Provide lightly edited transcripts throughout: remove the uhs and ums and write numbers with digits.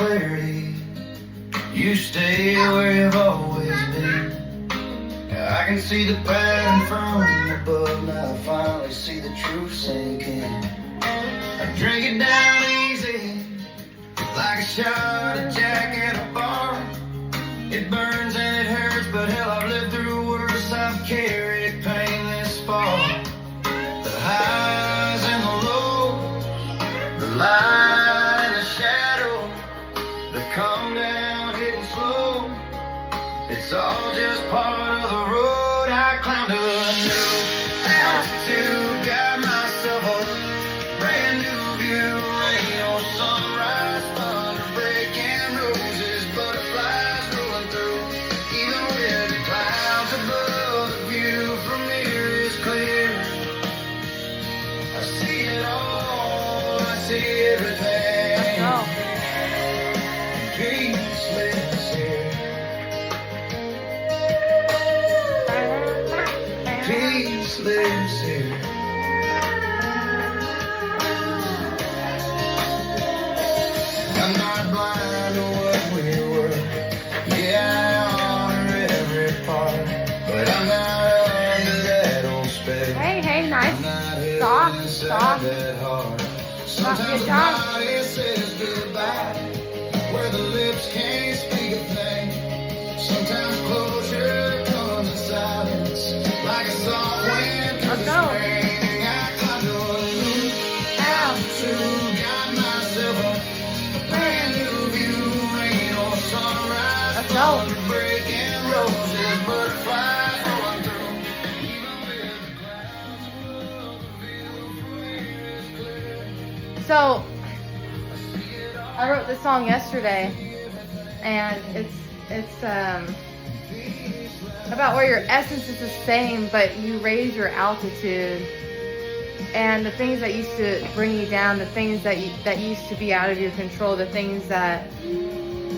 clarity. You stay where you've always been. Now I can see the pattern from above. Now I finally see the truth sink in. I drink it down easy, like a shot of Jack at a bar. It burns and it hurts, but hell, I've lived through worse. I've carried pain this far. The highs and the lows, the light and the shadow, the come down, hitting slow. It's all just part of the road I climbed to a new altitude. Got myself a brand new view. Ain't no sunrise, thunder breaking, roses, butterflies rolling through. Even with the clouds above, the view from here is clear. I see it all, I see everything. Peace lives here. Peace lives here. I'm not blind to what we were. Yeah, I honor every part, but I'm not under that old spell. Hey, nice. I'm not held Stop, inside stop. that heart. Stop, Sometimes good the job. body says goodbye, where the lips can't speak a thing. Sometimes closure comes in silence, like a soft wind through Let's the go. spring. I climb to a new altitude, got myself a brand new view. Ain't no sunrise, Let's go. thunder breaking, roses, butterflies rolling through. Even with the clouds above, the view from here is clear. So, I wrote this song yesterday, and it's about where your essence is the same, but you raise your altitude, and the things that used to bring you down, the things that used to be out of your control, the things that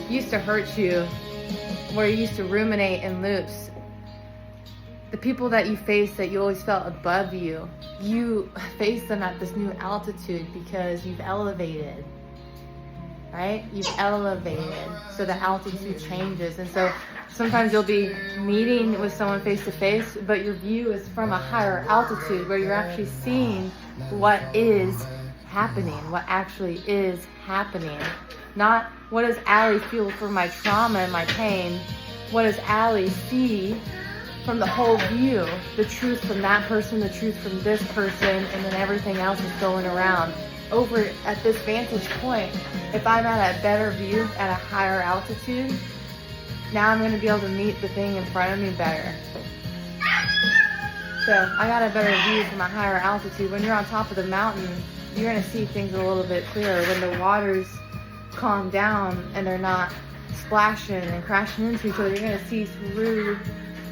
used to hurt you, where you used to ruminate in loops, the people that you face that you always felt above you, you face them at this new altitude because you've elevated, right? You've elevated, so the altitude changes. And so sometimes you'll be meeting with someone face to face, but your view is from a higher altitude where you're actually seeing what is happening, what actually is happening. Not what does Ali feel from my trauma and my pain, what does Ali see from the whole view, the truth from that person, the truth from this person, and then everything else is going around. Over at this vantage point, if I'm at a better view at a higher altitude, now I'm going to be able to meet the thing in front of me better. So I got a better view from a higher altitude. When you're on top of the mountain, you're going to see things a little bit clearer. When the waters calm down and they're not splashing and crashing into each other, you're going to see through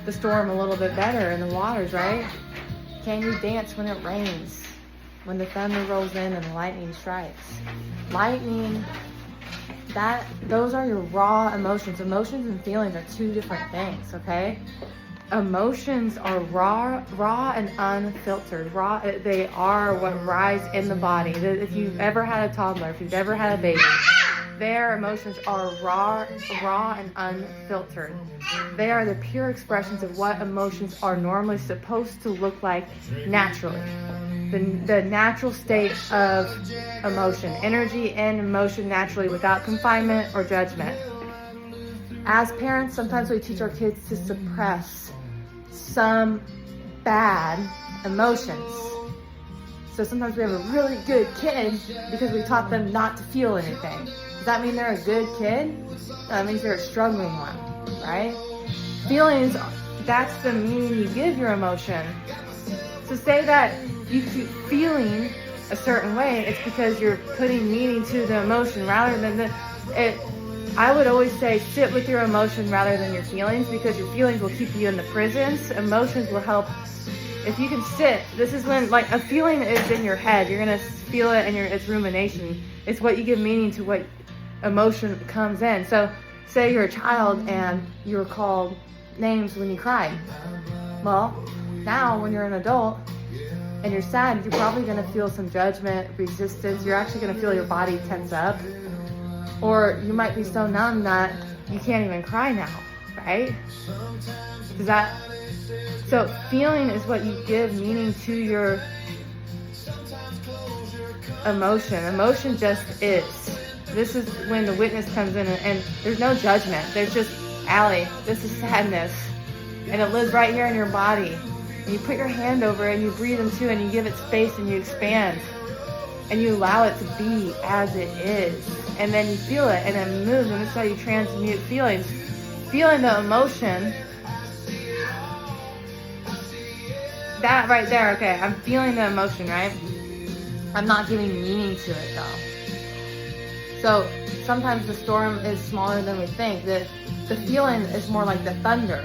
the storm a little bit better in the waters, right? Can you dance when it rains? When the thunder rolls in and the lightning strikes? Lightning, those are your raw emotions. Emotions and feelings are two different things, okay? Emotions are raw and unfiltered. Raw, they are what rise in the body. If you've ever had a toddler, if you've ever had a baby, their emotions are raw and unfiltered. They are the pure expressions of what emotions are normally supposed to look like naturally. The natural state of emotion, energy and emotion naturally without confinement or judgment. As parents, sometimes we teach our kids to suppress some bad emotions. So sometimes we have a really good kid because we taught them not to feel anything. Does that mean they're a good kid? That means they're a struggling one, right? Feelings, that's the meaning you give your emotion. So say that you keep feeling a certain way, it's because you're putting meaning to the emotion rather than I would always say sit with your emotion rather than your feelings, because your feelings will keep you in the prisons. Emotions will help. If you can sit, this is when, like, a feeling is in your head. You're going to feel it and it's rumination. It's what you give meaning to, what emotion comes in. So say you're a child and you were called names when you cried. Well, now when you're an adult and you're sad, you're probably going to feel some judgment, resistance. You're actually going to feel your body tense up. Or you might be so numb that you can't even cry now, right? Is that so? Feeling is what you give meaning to your emotion. Emotion just is. This is when the witness comes in, and there's no judgment. There's just, Ali, this is sadness, and it lives right here in your body. And you put your hand over it and you breathe into it and you give it space and you expand and you allow it to be as it is, and then you feel it and it moves, and that's how you transmute feelings. Feeling the emotion, that right there, okay, I'm feeling the emotion, right? I'm not giving meaning to it though. So sometimes the storm is smaller than we think. The feeling is more like the thunder,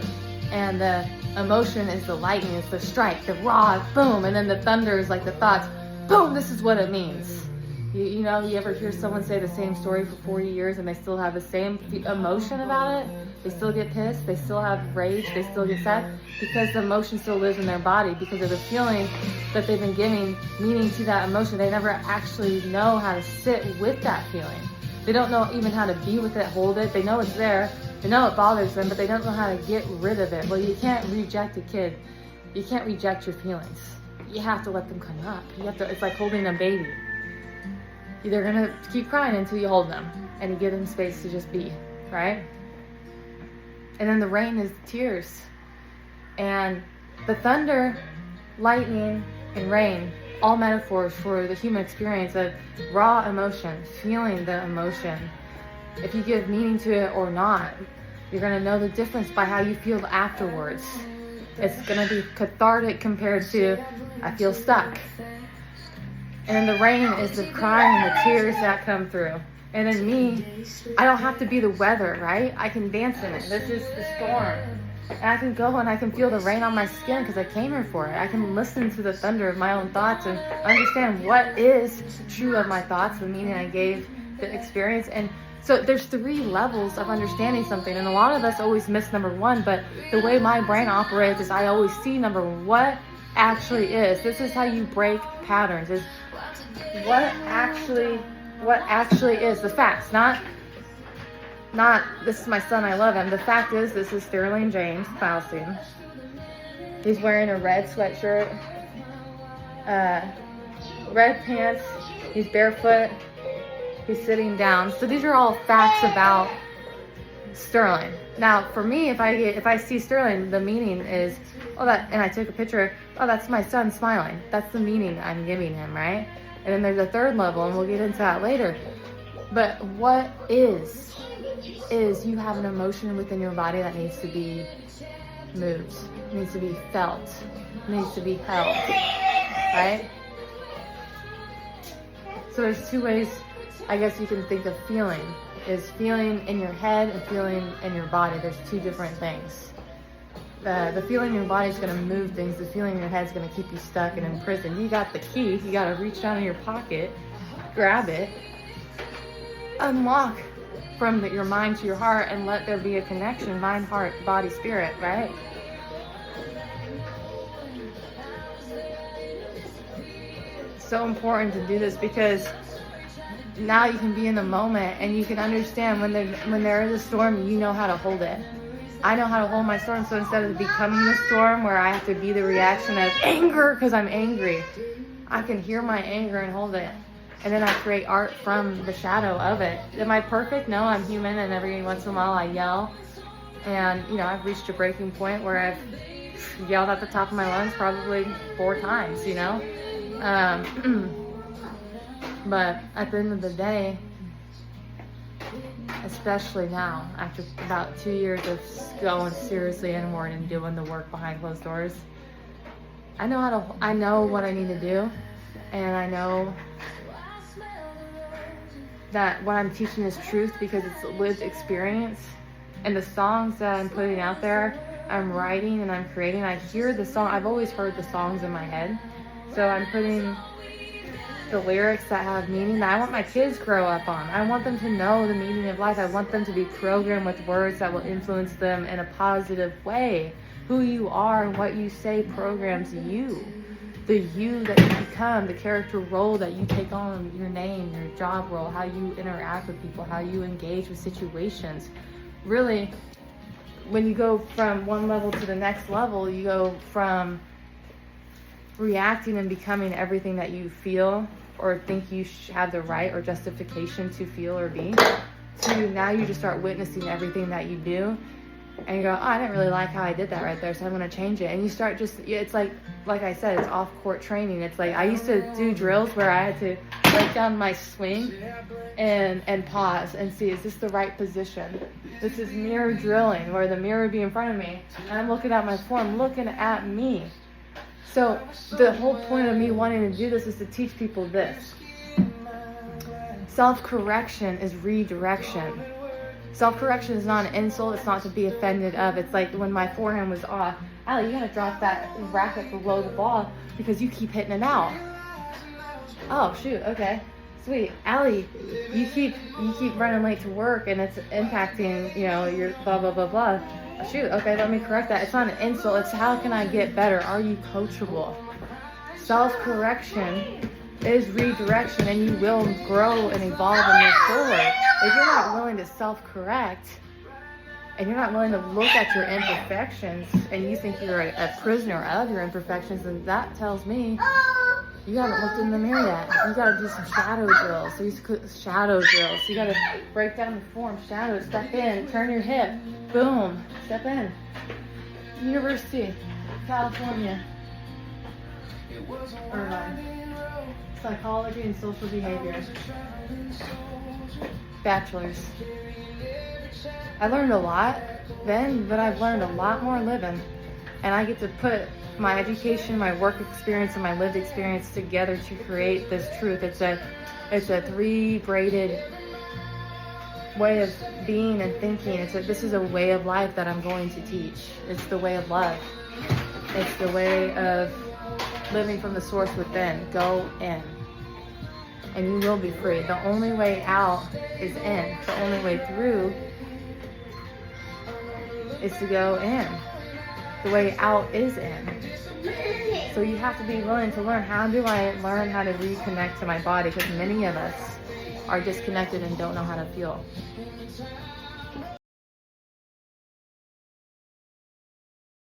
and the emotion is the lightning, it's the strike, the raw boom, and then the thunder is like the thoughts, boom, this is what it means. You know, you ever hear someone say the same story for 40 years and they still have the same emotion about it? They still get pissed, they still have rage, they still get sad, because the emotion still lives in their body, because of the feeling that they've been giving meaning to that emotion. They never actually know how to sit with that feeling. They don't know even how to be with it, hold it. They know it's there, they know it bothers them, but they don't know how to get rid of it. Well, you can't reject a kid. You can't reject your feelings. You have to let them come up. You have to. It's like holding a baby. They're gonna keep crying until you hold them and you give them space to just be, right? And then the rain is tears, and the thunder, lightning, and rain, all metaphors for the human experience of raw emotion, feeling the emotion. If you give meaning to it or not, you're gonna know the difference by how you feel afterwards. It's gonna be cathartic compared to, I feel stuck. And the rain is the crying and the tears that come through. And then me, I don't have to be the weather, right? I can dance in it. This is the storm. And I can go and I can feel the rain on my skin because I came here for it. I can listen to the thunder of my own thoughts and understand what is true of my thoughts, the meaning I gave the experience. And so there's 3 levels of understanding something. And a lot of us always miss number 1, but the way my brain operates is I always see number 1, what actually is. This is how you break patterns, is what actually is the facts, not this is my son, I love him. The fact is, this is Sterling James Faustin. He's wearing a red sweatshirt, red pants, he's barefoot, he's sitting down. So these are all facts about Sterling. Now for me, if I see Sterling, the meaning is, oh, that, and I took a picture, oh, that's my son smiling. That's the meaning I'm giving him, right? And then there's a 3rd level, and we'll get into that later. But what is you have an emotion within your body that needs to be moved, needs to be felt, needs to be held, right? So there's 2 ways, I guess you can think of feeling, is feeling in your head and feeling in your body. There's 2 different things. The feeling in your body is going to move things. The feeling in your head is going to keep you stuck and in prison. You got the key. You got to reach down in your pocket, grab it, unlock from your mind to your heart, and let there be a connection, mind, heart, body, spirit, right? So important to do this, because now you can be in the moment and you can understand when there is a storm, you know how to hold it. I know how to hold my storm, so instead of becoming the storm where I have to be the reaction of anger because I'm angry, I can hear my anger and hold it. And then I create art from the shadow of it. Am I perfect? No, I'm human, and every once in a while I yell. And, you know, I've reached a breaking point where I've yelled at the top of my lungs probably 4 times, you know? But at the end of the day, especially now, after about 2 years of going seriously inward and doing the work behind closed doors, I know what I need to do, and I know that what I'm teaching is truth because it's lived experience. And the songs that I'm putting out there, I'm writing and I'm creating. I hear the song. I've always heard the songs in my head, so I'm putting the lyrics that have meaning that I want my kids to grow up on. I want them to know the meaning of life. I want them to be programmed with words that will influence them in a positive way. Who you are and what you say programs you. the you that you become, the character role that you take on, your name, your job role, how you interact with people, how you engage with situations. Really, when you go from one level to the next level, you go from reacting and becoming everything that you feel or think you have the right or justification to feel or be, to now you just start witnessing everything that you do, and you go, oh, I didn't really like how I did that right there, so I'm going to change it. And you start just, it's like I said, it's off-court training. It's like I used to do drills where I had to break down my swing and pause and see, is this the right position? This is mirror drilling, where the mirror would be in front of me, and I'm looking at my form, looking at me. So the whole point of me wanting to do this is to teach people this. Self-correction is redirection. Self-correction is not an insult. It's not to be offended of. It's like when my forehand was off. Ali, you gotta drop that racket below the ball because you keep hitting it out. Oh shoot, okay. Sweet. Ali, you keep running late to work and it's impacting, your blah blah blah blah. Shoot, okay, let me correct that. It's not an insult, it's how can I get better? Are you coachable? Self-correction is redirection, and you will grow and evolve and move forward. If you're not willing to self-correct, and you're not willing to look at your imperfections, and you think you're a prisoner of your imperfections, then that tells me you haven't looked in the mirror yet. You gotta do some shadow drills. So you gotta break down the form, shadow, step in, turn your hip, boom, step in. University, California. Psychology and social behavior. Bachelor's. I learned a lot then, but I've learned a lot more living. And I get to put my education, my work experience, and my lived experience together to create this truth. It's a three-braided way of being and thinking. This is a way of life that I'm going to teach. It's the way of love. It's the way of living from the source within. Go in. And you will be free. The only way out is in. The only way through is to go in. The way out is in. So you have to be willing to learn. How do I learn how to reconnect to my body? Because many of us are disconnected and don't know how to feel.